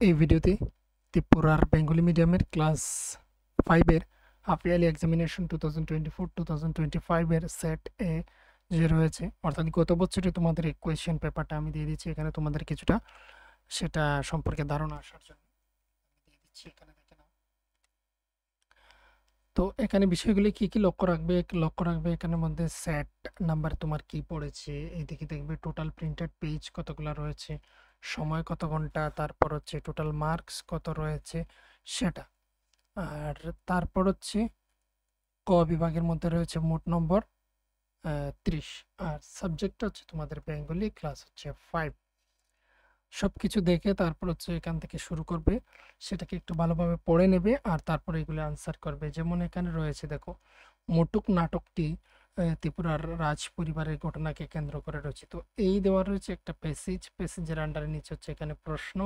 এই ভিডিওতে ত্রিপুরার বেঙ্গলি মিডিয়ামের ক্লাস 5 এর হাফ ইয়ারলি এক্সামিনেশন 2024-2025 এর সেট এ যে রয়েছে, অর্থাৎ গত বছরে তোমাদের এই কোয়েশ্চেন পেপারটা আমি দিয়ে দিচ্ছি এখানে তোমাদের কিছুটা সেটা সম্পর্কে ধারণা আসার জন্য দিয়ে দিচ্ছি। এখানে দেখে নাও। তো এখানে বিষয়গুলি কি কি লক্ষ্য রাখবে এখানের মধ্যে সেট নাম্বার তোমার কি পড়েছে, এইদিকে দেখবে টোটাল প্রিন্টেড পেজ কতগুলো রয়েছে, সময় কত ঘন্টা, তারপর হচ্ছে টোটাল মার্কস কত রয়েছে সেটা। আর তারপর হচ্ছে ক বিভাগের মধ্যে রয়েছে মোট নম্বর 30। আর সাবজেক্টটা হচ্ছে তোমাদের বেঙ্গলি, ক্লাস হচ্ছে 5। সবকিছু দেখে তারপর হচ্ছে এখান থেকে শুরু করবে, সেটাকে একটু ভালোভাবে পড়ে নেবে আর তারপর এগুলো আনসার করবে। যেমন এখানে রয়েছে দেখো, মোটুক নাটকটি ত্রিপুরার রাজ পরিবারের ঘটনাকে কেন্দ্র করে রচিত। এই দেওয়া রয়েছে একটা প্যাসেজের আন্ডারে নিচে হচ্ছে এখানে প্রশ্ন,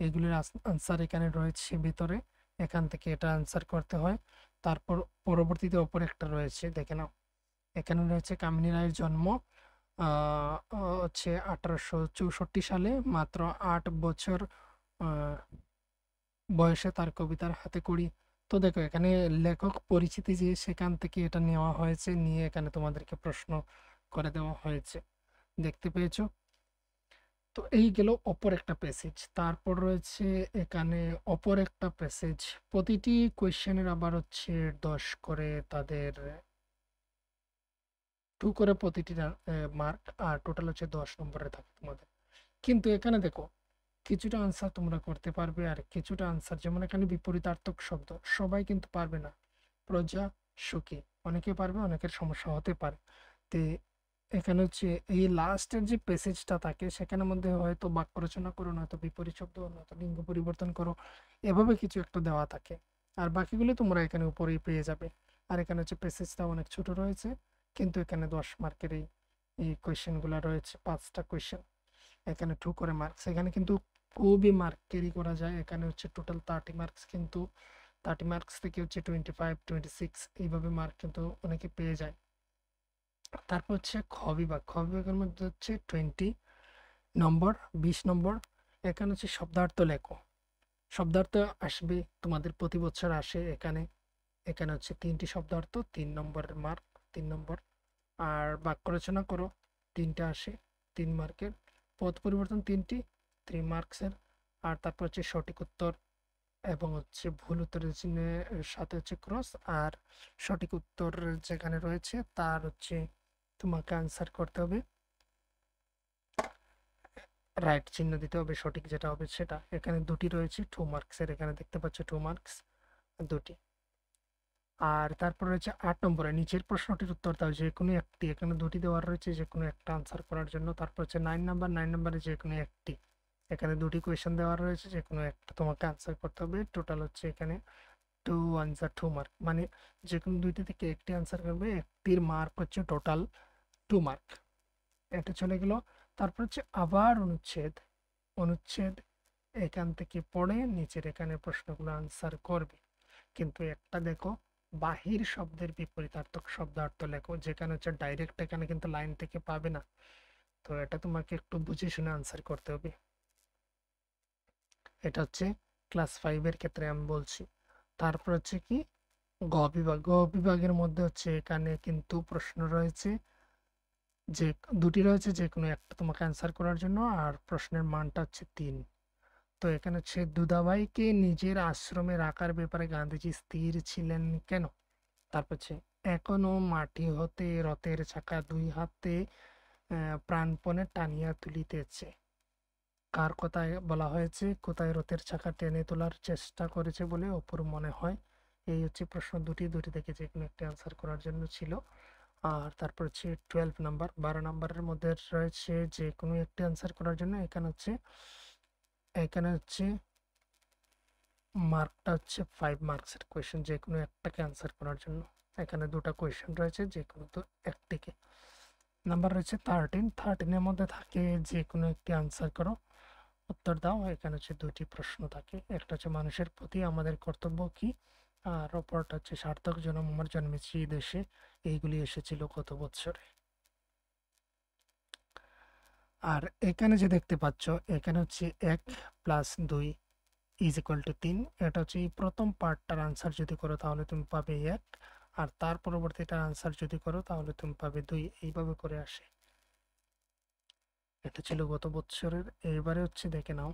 এগুলির আনসার এখানে রয়েছে ভিতরে, এখান থেকে এটা আনসার করতে হয়। তারপর পরবর্তীতে অপর একটা রয়েছে, দেখে নাও, এখানে রয়েছে কামিনী রায়ের জন্ম হচ্ছে 1864 সালে, মাত্র 8 বছর বয়সে তার কবিতার হাতেখড়ি। তো দেখো এখানে লেখক পরিচিতি যে সেখান থেকে এটা নেওয়া হয়েছে, নিয়ে এখানে তোমাদেরকে প্রশ্ন করে দেওয়া হয়েছে, দেখতে পেয়েছো? তো এই গেল অপর একটা প্যাসেজ। তারপর রয়েছে এখানে অপর একটা প্যাসেজ, প্রতিটি কোয়েশ্চেনের আবার হচ্ছে 10 করে, তাদের 2 করে প্রতিটি মার্ক, আর টোটাল হচ্ছে 10 নম্বরে থাকে তোমাদের। কিন্তু এখানে দেখো, কিছুটা আনসার তোমরা করতে পারবে আর কিছুটা আনসার, যেমন এখানে বিপরীতার্থক শব্দ সবাই কিন্তু পারবে না। প্রজা, সুখী, অনেকে পারবে, অনেকের সমস্যা হতে পারে। তো এখানে হচ্ছে এই লাস্টের যে প্যাসেজটা থাকে সেখানের মধ্যে হয়তো বাক্য রচনা করো, নয়তো বিপরীত শব্দ, নয়তো লিঙ্গ পরিবর্তন করো, এভাবে কিছু একটা দেওয়া থাকে। আর বাকিগুলো তোমরা এখানে উপরেই পেয়ে যাবে। আর এখানে হচ্ছে প্যাসেজটা অনেক ছোট রয়েছে, কিন্তু এখানে 10 মার্কের এই কোয়েশ্চেনগুলো রয়েছে, 5টা কোয়েশ্চেন, এখানে 2 করে মার্কস। এখানে কিন্তু খুবই মার্ক ক্যারি করা যায়। এখানে হচ্ছে টোটাল 30 মার্কস, কিন্তু 30 মার্কস থেকে হচ্ছে 25, 26 এইভাবে মার্ক কিন্তু অনেকে পেয়ে যায়। তারপর হচ্ছে খ বিভাগের মধ্যে হচ্ছে 20 নম্বর, 20 নম্বর। এখানে হচ্ছে শব্দার্থ লেখো। শব্দার্থ আসবে তোমাদের প্রতি বছর আসে এখানে। এখানে হচ্ছে 3টি শব্দার্থ, 3 নম্বরের মার্ক, 3 নম্বর। আর বাক্য রচনা করো, 3টা আসে, 3 মার্কের। পদ পরিবর্তন 3টি, 3 মার্কসের। আর তারপর হচ্ছে সঠিক উত্তর এবং হচ্ছে ভুল উত্তরের চিহ্নের সাথে হচ্ছে ক্রস, আর সঠিক উত্তর যেখানে রয়েছে তার হচ্ছে তোমাকে আনসার করতে হবে, রাইট চিহ্ন দিতে হবে, সঠিক যেটা হবে সেটা। এখানে 2টি রয়েছে 2 মার্কসের, এখানে দেখতে পাচ্ছ 2 মার্কস 2টি। আর তারপর রয়েছে 8 নম্বরে, নিচের প্রশ্নটির উত্তর দাও যে কোনো একটি, এখানে 2টি দেওয়া রয়েছে যে কোনো একটা আনসার করার জন্য। তারপর হচ্ছে 9 নম্বরে যে কোনো একটি, এখানে 2টি কোয়েশ্চেন দেওয়া রয়েছে, যে কোনো একটা তোমাকে আনসার করতে হবে। টোটাল হচ্ছে এখানে 2 আনসার 2 মার্ক, মানে যে কোনো 2টি থেকে একটি আনসার করবে, একটির মার্ক হচ্ছে টোটাল 2 মার্ক। এটা চলে গেল। তারপর হচ্ছে আবার অনুচ্ছেদ, অনুচ্ছেদ এখান থেকে পড়ে নিচের এখানে প্রশ্নগুলো আনসার করবে। কিন্তু একটা দেখো, বাহির শব্দের বিপরীতার্থক শব্দার্থ লেখো, যেখানে হচ্ছে ডাইরেক্ট এখানে কিন্তু লাইন থেকে পাবে না। তো এটা তোমাকে একটু বুঝে শুনে আনসার করতে হবে। এটা হচ্ছে ক্লাস 5 এর ক্ষেত্রে আমি বলছি। তারপর হচ্ছে কি গ বিভাগের মধ্যে হচ্ছে এখানে কিন্তু প্রশ্ন রয়েছে, যে 2টি রয়েছে, যে কোনো একটা তোমাকে অ্যান্সার করার জন্য, আর প্রশ্নের মানটা হচ্ছে 3। তো এখানে হচ্ছে দুধাবাইকে নিজের আশ্রমে রাখার ব্যাপারে গান্ধীজি স্থির ছিলেন কেন? তারপর হচ্ছে এখনো মাটি হতে রথের চাকা 2 হাতে প্রাণপণে টানিয়া তুলিতেছে, কার কথায় বলা হয়েছে? কোথায় রথের চাকা টেনে তোলার চেষ্টা করেছে বলে অপুর মনে হয়? এই হচ্ছে প্রশ্ন দুটি থেকে যে কোনো একটা অ্যান্সার করার জন্য ছিল। আর তারপর হচ্ছে 12 নাম্বার, 12 নাম্বারের মধ্যে রয়েছে যে কোনো একটা অ্যান্সার করার জন্য। এখানে হচ্ছে মার্কটা হচ্ছে 5 মার্কসের কোয়েশ্চেন, যে কোনো একটাকে অ্যান্সার করার জন্য। এখানে 2টা কোয়েশ্চেন রয়েছে, যে কোনো তো একটিকে। নাম্বার রয়েছে 13 মধ্যে থাকে যে কোনো একটি আনসার করো, উত্তর দাও। এখানে হচ্ছে 2টি প্রশ্ন থাকে, একটা হচ্ছে মানুষের প্রতি আমাদের কর্তব্য কি, আর অপরটা হচ্ছে সার্থক জনম আমার জন্মেছি এই দেশে, এইগুলি এসেছিল কত বছরে। আর এখানে যে দেখতে পাচ্ছ, এখানে হচ্ছে 1 + 2 ইজ ইকুয়াল টু 3। এটা হচ্ছে এই প্রথম পার্টটার আনসার যদি করো তাহলে তুমি পাবে 1, আর তার পরবর্তীটার আনসার যদি করো তাহলে তুমি পাবে 2। এইভাবে করে আসে। এটা ছিল গত বছরের। এবারে হচ্ছে দেখে নাও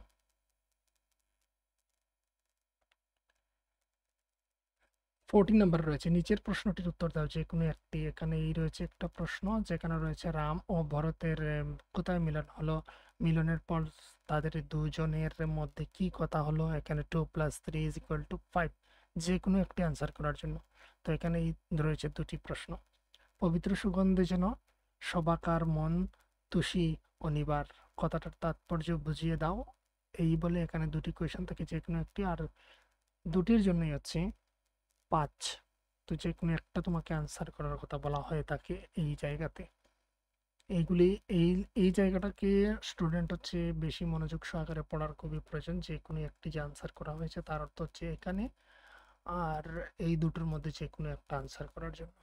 14 নাম্বার রয়েছে, নিচের প্রশ্নটির উত্তর দাও যে কোনো একটি। এখানে এই রয়েছে একটা প্রশ্ন যেখানে রয়েছে রাম ও ভরতের কোথায় মিলন হলো, মিলনের পর তাদের দুজনের মধ্যে কি কথা হলো। এখানে 2 + 3 = 5, যে কোনো একটি আনসার করার জন্য। তো এখানে রয়েছে দুটি প্রশ্ন। পবিত্র সুগন্ধে যেন সবাকার মন তুষি অনিবার, কথাটার তাৎপর্য বুঝিয়ে দাও। এই বলে এখানে দুটি কোয়েশ্চেন থাকে, যে কোনো একটি, আর দুটির জন্যই হচ্ছে 5। তো যে কোনো একটা তোমাকে আনসার করার কথা বলা হয়ে থাকে এই জায়গাতে। এইগুলি এই এই জায়গাটাকে স্টুডেন্ট হচ্ছে বেশি মনোযোগ সহকারে পড়ার খুবই প্রয়োজন। যে কোনো একটি যে আনসার করা হয়েছে তার অর্থ হচ্ছে এখানে, আর এই দুটোর মধ্যে যে কোনো একটা আনসার করার জন্য।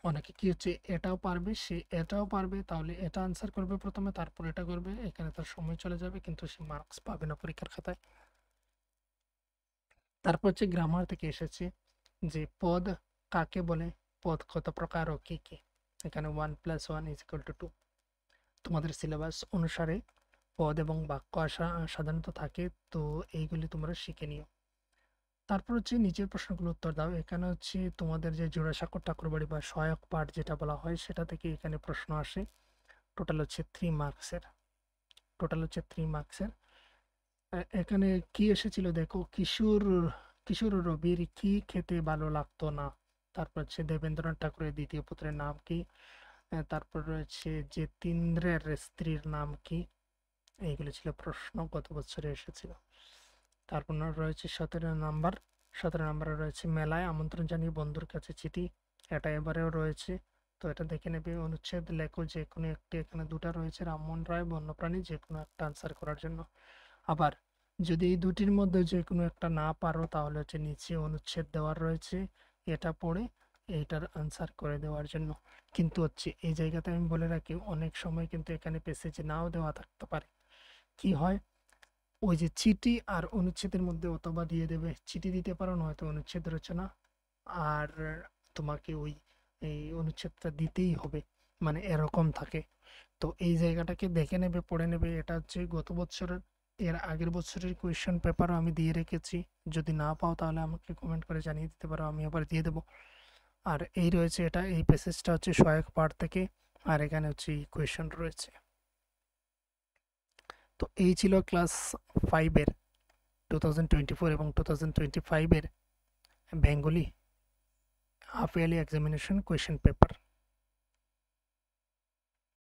অনেকে কি হচ্ছে এটাও পারবে, সে এটাও পারবে, তাহলে এটা আনসার করবে প্রথমে, তারপর এটা করবে, এখানে তার সময় চলে যাবে কিন্তু সে মার্কস পাবে না পরীক্ষার খাতায়। তারপর হচ্ছে গ্রামার থেকে এসেছে যে পদ কাকে বলে, পদ কত প্রকার ও কি কি। এখানে 1 + 1 = 2। তোমাদের সিলেবাস অনুসারে পদ এবং বাক্য সাধারণত থাকে, তো এইগুলি তোমরা শিখে নিও। তারপর হচ্ছে নিচের প্রশ্নগুলো উত্তর দাও। এখানে হচ্ছে তোমাদের যে জোড়াসাঁকো ঠাকুরবাড়ি বা সহায়ক পাঠ যেটা বলা হয় সেটা থেকে এখানে প্রশ্ন আসে। টোটাল হচ্ছে 3 মার্কসের। এখানে কি এসেছিল দেখো, কিশোর রবির কি খেতে ভালো লাগতো না। তারপর হচ্ছে দেবেন্দ্রনাথ ঠাকুরের দ্বিতীয় পুত্রের নাম কি। তারপর রয়েছে যতীন্দ্রের স্ত্রীর নাম কি। এইগুলো ছিল প্রশ্ন, গত বছরে এসেছিল। তারপর রয়েছে 17 নম্বরে রয়েছে মেলায় আমন্ত্রণ জানিয়ে বন্ধুর কাছে চিঠি। এটা এবারেও রয়েছে, তো এটা দেখে নেবে। অনুচ্ছেদ লেখো যে কোনো একটি। এখানে দুটা রয়েছে, রামমোহন রায় বন্যপ্রাণী, যে কোনো একটা আনসার করার জন্য। আবার যদি এই দুটির মধ্যে যে কোনো একটা না পারো তাহলে হচ্ছে নিচে অনুচ্ছেদ দেওয়ার রয়েছে, এটা পড়ে এইটার আনসার করে দেওয়ার জন্য। কিন্তু হচ্ছে এই জায়গাতে আমি বলে রাখি, অনেক সময় কিন্তু এখানে পেসেজে নাও দেওয়া থাকতে পারে। কি হয়, ওই যে চিঠি আর অনুচ্ছেদের মধ্যে অথবা দিয়ে দেবে, চিঠি দিতে পারো, নয়তো অনুচ্ছেদ রচনা, আর তোমাকে ওই এই অনুচ্ছেদটা দিতেই হবে, মানে এরকম থাকে। তো এই জায়গাটাকে দেখে নেবে, পড়ে নেবে। এটা হচ্ছে গত বছরের, এর আগের বছরের কোয়েশ্চেন পেপারও আমি দিয়ে রেখেছি। যদি না পাও তাহলে আমাকে কমেন্ট করে জানিয়ে দিতে পারো, আমি আবার দিয়ে দেবো। আর এই রয়েছে, এটা এই প্যাসেজটা হচ্ছে সহায়ক পাঠ থেকে, আর এখানে হচ্ছে এই কোয়েশ্চেন রয়েছে। তো এই ছিল ক্লাস 5-এর 2024 এবং 2025-এর Bengali half yearly examination question paper.